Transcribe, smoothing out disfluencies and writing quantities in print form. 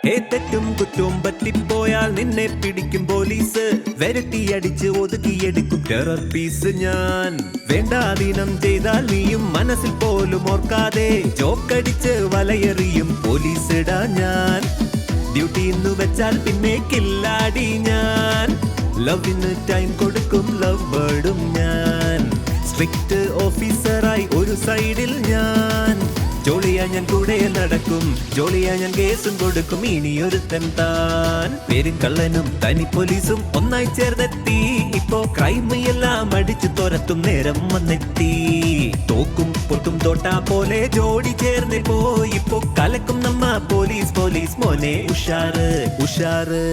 തെറ്റും കുറ്റവും പറ്റിപ്പോയാൽ നിന്നെ പിടിക്കും പോലീസ്. വരട്ടിയടിച്ച് ഒതുക്കിയെടുക്കും ടെറർ പീസ് ഞാൻ. വേണ്ടാതീനം ചെയ്താൽ നീയും മനസ്സിൽ പോലും ഓർക്കാതെ ചോക്കടിച്ച് വലയെറിയും പോലീസിടാ ഞാൻ. ഡ്യൂട്ടി എന്ന് വെച്ചാൽ പിന്നെ കില്ലാടി ഞാൻ. ലവിന് ടൈം കൊടുക്കും ലവ് ബേർഡും ഞാൻ. സ്ട്രിക്റ്റ് ഓഫീസറായി ഒരു സൈഡിൽ ഞാൻ. ജോളിയാ ഞാൻ കൂടെ നടക്കും, ജോളിയാ ഞാൻ കേസും കൊടുക്കും. ഇനിയൊരുത്തൻ താൻ പേരും കള്ളനും തനി പോലീസും ഒന്നായി ചേർന്നെത്തി. ഇപ്പോ ക്രൈം എല്ലാം അടിച്ചു തുരത്തും നേരം വന്നെത്തി. തോക്കും പൊട്ടും തോട്ടാ പോലെ ജോഡി ചേർന്ന് പോയി. ഇപ്പോ കലക്കും നമ്മ പോലീസ് പോലീസ് മോനെ ഉഷാറ് ഉഷാറ്.